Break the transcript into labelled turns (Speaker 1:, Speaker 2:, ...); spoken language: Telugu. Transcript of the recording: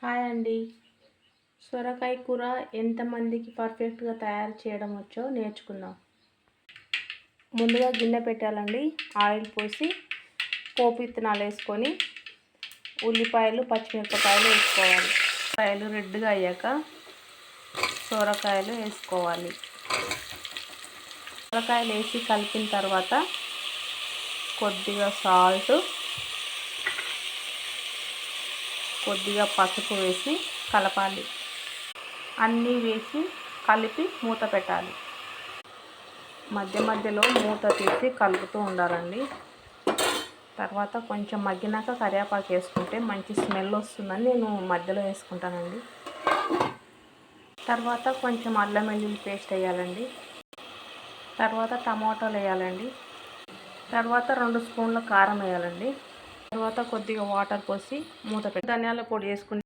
Speaker 1: హాయ్ అండి. సొరకాయ కూర ఎంతమందికి పర్ఫెక్ట్గా తయారు చేయడం వచ్చో నేర్చుకుందాం. ముందుగా గిన్నె పెట్టాలండి. ఆయిల్ పోసి పోపు విత్తనాలు వేసుకొని ఉల్లిపాయలు పచ్చిమిరపకాయలు వేసుకోవాలి. ఉల్లిపాయలు రెడ్గా అయ్యాక సొరకాయలు వేసుకోవాలి. సొరకాయలు వేసి కలిపిన తర్వాత కొద్దిగా సాల్ట్, కొద్దిగా పసుపు వేసి కలపాలి. అన్నీ వేసి కలిపి మూత పెట్టాలి. మధ్య మధ్యలో మూత తీసి కలుపుతూ ఉండాలండి. తర్వాత కొంచెం మగ్గినాక కరివేపాకు వేసుకుంటే మంచి స్మెల్ వస్తుందని నేను మధ్యలో వేసుకుంటానండి. తర్వాత కొంచెం అల్లం వెల్లుల్లి పేస్ట్ వేయాలండి. తర్వాత టమాటాలు వేయాలండి. తర్వాత 2 స్పూన్ల కారం వేయాలండి. తర్వాత కొద్దిగా వాటర్ పోసి మూత పెట్టి ధనియాల పొడి వేసుకుంటే